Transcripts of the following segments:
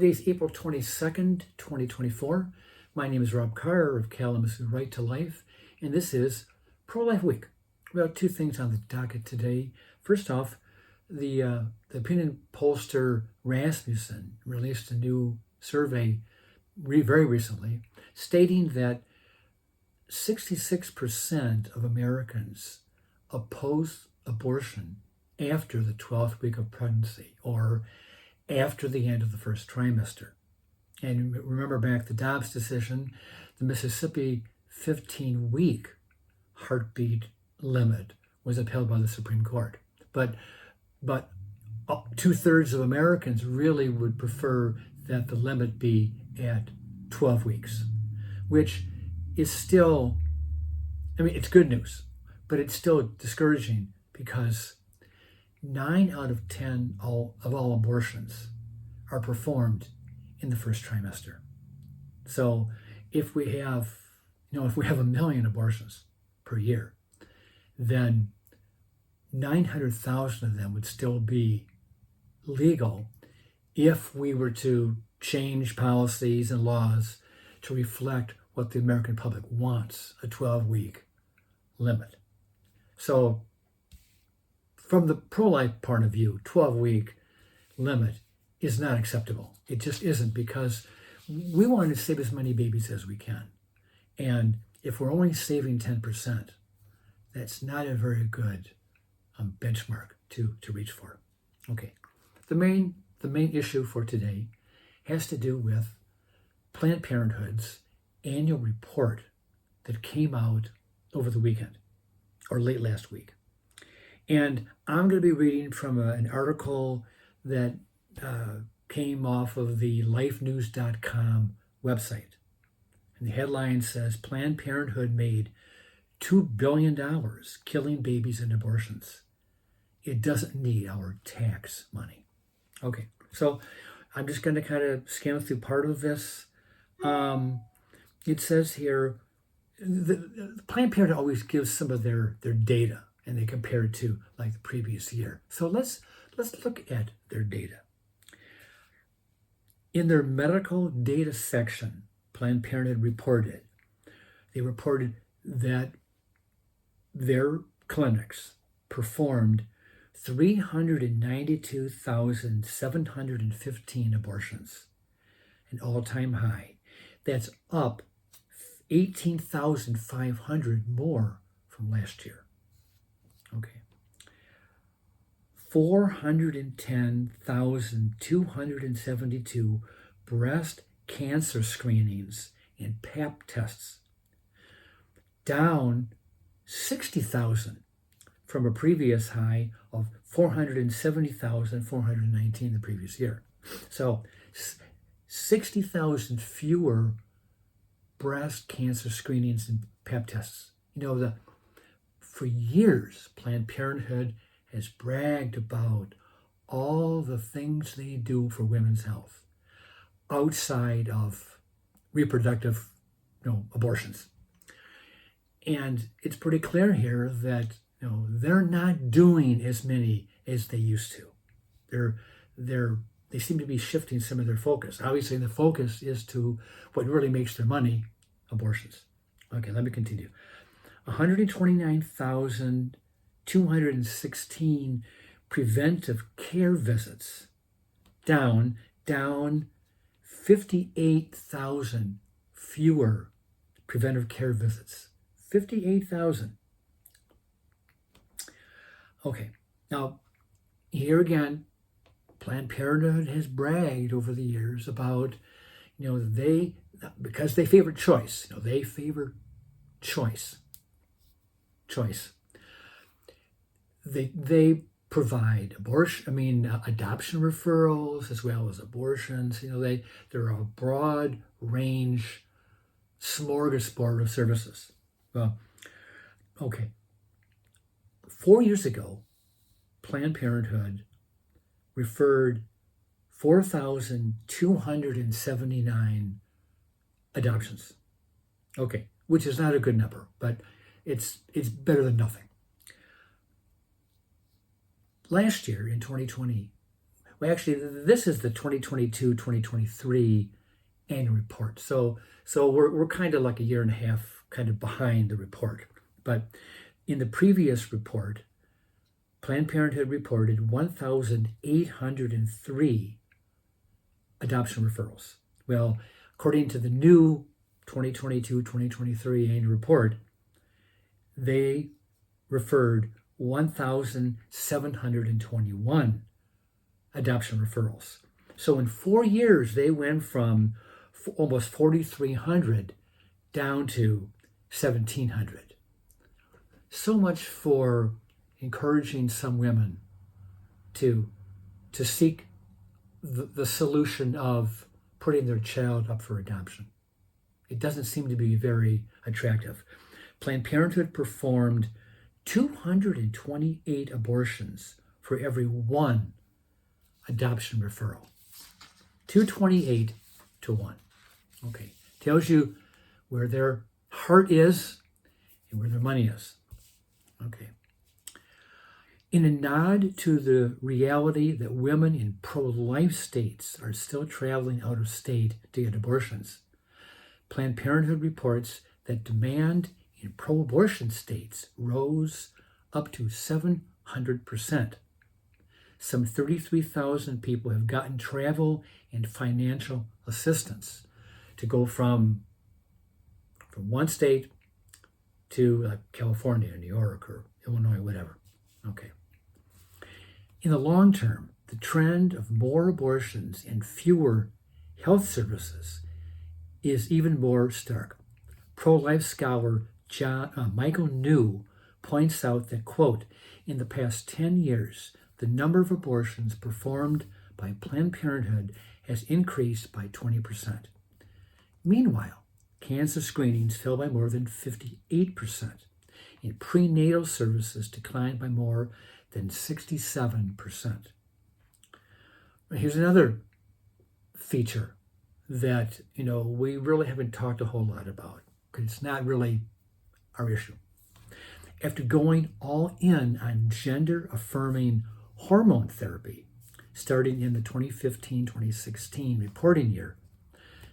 Today's April 22nd, 2024. My name is Rob Carr of Kalamazoo Right to Life, and this is Pro-Life Week. We have two things on the docket today. First off, the opinion pollster Rasmussen released a new survey very recently stating that 66% of Americans oppose abortion after the 12th week of pregnancy or after the end of the first trimester. And remember back the Dobbs decision, the Mississippi 15-week heartbeat limit was upheld by the Supreme Court. But 2/3 of Americans really would prefer that the limit be at 12 weeks, which is still, it's good news, but it's still discouraging because 9 out of 10 of all abortions are performed in the first trimester. So if we have, if we have 1 million abortions per year, then 900,000 of them would still be legal if we were to change policies and laws to reflect what the American public wants, a 12-week limit. So from the pro-life point of view, 12-week limit is not acceptable. It just isn't, because we want to save as many babies as we can. And if we're only saving 10%, that's not a very good benchmark to reach for. Okay, the main issue for today has to do with Planned Parenthood's annual report that came out over the weekend, or late last week. And I'm going to be reading from an article that came off of the lifenews.com website. And the headline says, Planned Parenthood made $2 billion killing babies and abortions. It doesn't need our tax money. Okay, so I'm just going to kind of skim through part of this. It says here, the Planned Parenthood always gives some of their data, and they compare it to like the previous year. So let's look at their data. In their medical data section, Planned Parenthood reported that their clinics performed 392,715 abortions, an all-time high. That's up 18,500 more from last year. Okay. 410,272 breast cancer screenings and Pap tests, down 60,000 from a previous high of 470,419 the previous year. So 60,000 fewer breast cancer screenings and Pap tests. For years, Planned Parenthood has bragged about all the things they do for women's health outside of reproductive, abortions. And it's pretty clear here that, they're not doing as many as they used to. They seem to be shifting some of their focus. Obviously, the focus is to what really makes their money, abortions. Okay, let me continue. 129,216 preventive care visits, down 58,000 fewer preventive care visits. 58,000. Okay, now here again, Planned Parenthood has bragged over the years about, because they favor choice. They favor choice. They provide adoption referrals as well as abortions. They're a broad range smorgasbord of services. Well, okay. 4 years ago, Planned Parenthood referred 4,279 adoptions. Okay, which is not a good number, but it's better than nothing. Last year, in 2020, Well, actually, this is the 2022-2023 annual report. So we're kind of like a year and a half kind of behind the report. But in the previous report, Planned Parenthood reported 1,803 adoption referrals. Well, according to the new 2022-2023 annual report, they referred 1,721 adoption referrals. So in 4 years, they went from almost 4,300 down to 1,700. So much for encouraging some women to seek the solution of putting their child up for adoption. It doesn't seem to be very attractive. Planned Parenthood performed 228 abortions for every one adoption referral. 228 to 1. Okay. Tells you where their heart is and where their money is. Okay. In a nod to the reality that women in pro-life states are still traveling out of state to get abortions, Planned Parenthood reports that demand in pro-abortion states rose up to 700%. Some 33,000 people have gotten travel and financial assistance to go from one state to California, New York, or Illinois, whatever. Okay. In the long term, the trend of more abortions and fewer health services is even more stark. Pro-life scholar Michael New points out that, quote, in the past 10 years, the number of abortions performed by Planned Parenthood has increased by 20%. Meanwhile, cancer screenings fell by more than 58%, and prenatal services declined by more than 67%. Here's another feature that we really haven't talked a whole lot about, because it's not really our issue. After going all in on gender-affirming hormone therapy, starting in the 2015-2016 reporting year,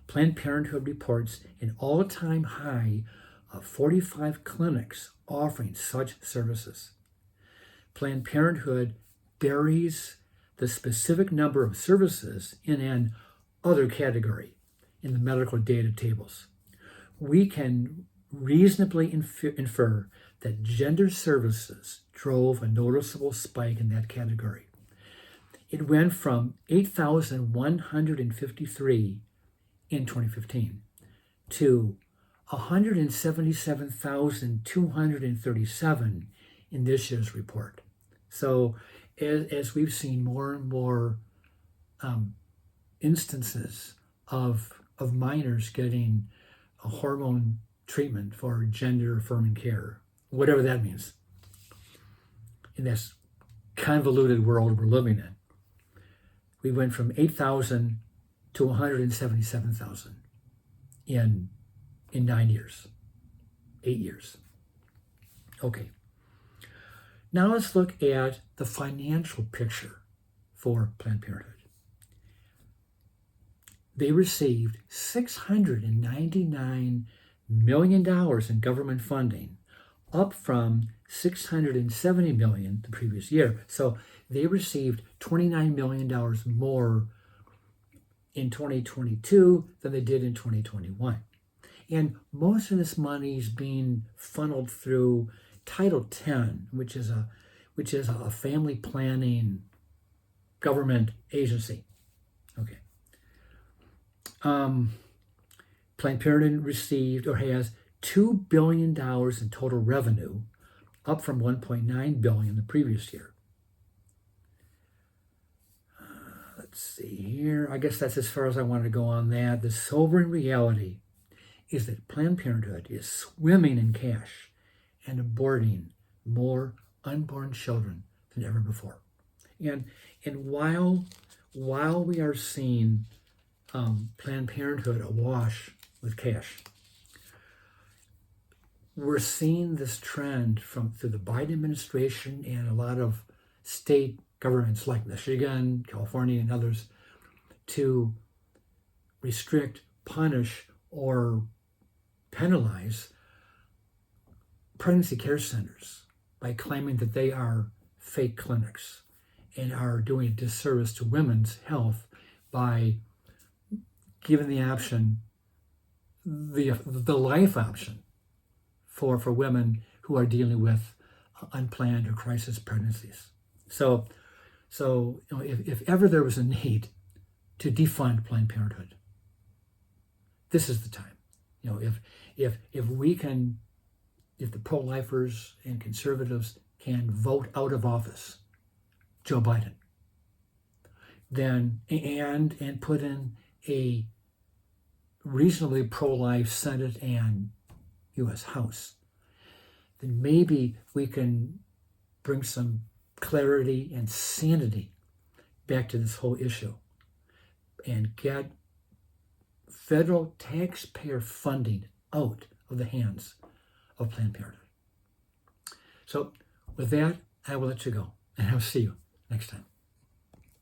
Planned Parenthood reports an all-time high of 45 clinics offering such services. Planned Parenthood buries the specific number of services in an other category in the medical data tables. We can reasonably infer that gender services drove a noticeable spike in that category. It went from 8,153 in 2015 to 177,237 in this year's report. So as we've seen more and more instances of minors getting a hormone treatment for gender-affirming care, whatever that means, in this convoluted world we're living in, we went from 8,000 to 177,000 in 9 years, 8 years. Okay. Now let's look at the financial picture for Planned Parenthood. They received $699 million in government funding, up from $670 million the previous year. So they received $29 million more in 2022 than they did in 2021. And most of this money is being funneled through Title X, which is a family planning government agency. Okay. Planned Parenthood received or has $2 billion in total revenue, up from $1.9 billion the previous year. Let's see here. I guess that's as far as I want to go on that. The sobering reality is that Planned Parenthood is swimming in cash and aborting more unborn children than ever before. And while we are seeing Planned Parenthood awash with cash, we're seeing this trend through the Biden administration and a lot of state governments like Michigan, California, and others to restrict, punish, or penalize pregnancy care centers by claiming that they are fake clinics and are doing a disservice to women's health by giving the option, the life option for women who are dealing with unplanned or crisis pregnancies. So if ever there was a need to defund Planned Parenthood, this is the time. If we can, if the pro-lifers and conservatives can vote out of office Joe Biden, then and put in a reasonably pro-life Senate and U.S. House, then maybe we can bring some clarity and sanity back to this whole issue and get federal taxpayer funding out of the hands of Planned Parenthood. So with that, I will let you go, and I'll see you next time.